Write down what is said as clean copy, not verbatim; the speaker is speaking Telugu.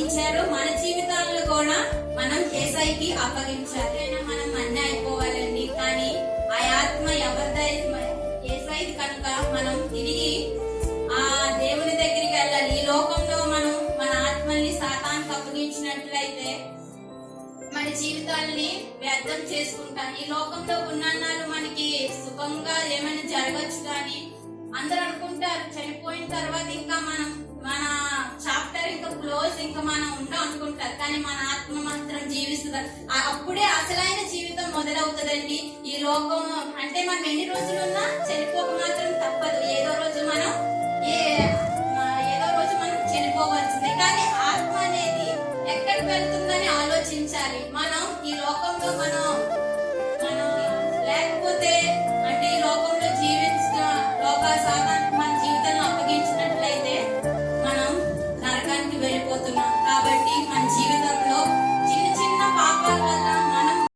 అప్పగించారో మన జీవితాలను కూడా మనం యేసయ్యకి అప్పగించాలి. మనం అన్నీ అయిపోవాలండి, కానీ ఆ ఆత్మ ఎవరిదైతే యేసయ్యది కనుక మనం తిరిగి ఆ దేవుని దగ్గరికి వెళ్ళాలి. ఈ లోకంలో మనం మన ఆత్మల్ని సాతానికి అప్పగించినట్లయితే మన జీవితాలని వ్యర్థం చేసుకుంటాం. ఈ లోకంలో ఉన్నన్నాళ్ళు మనకి సుఖంగా ఏమైనా జరగచ్చు, కానీ అందరూ అనుకుంటారు చనిపోయిన తర్వాత ఇంకా మనం మన చాప్టర్ ఇంకా క్లోజ్, ఇంకా మనం ఉంటాం అనుకుంటారు, కానీ మన ఆత్మ మాత్రం జీవిస్తుంది. అప్పుడే అసలైన జీవితం మొదలవుతుందండి. ఈ లోకం అంటే మనం ఎన్ని రోజులున్నా చనిపోక మాత్రం తప్పదు, ఏదో రోజు మనం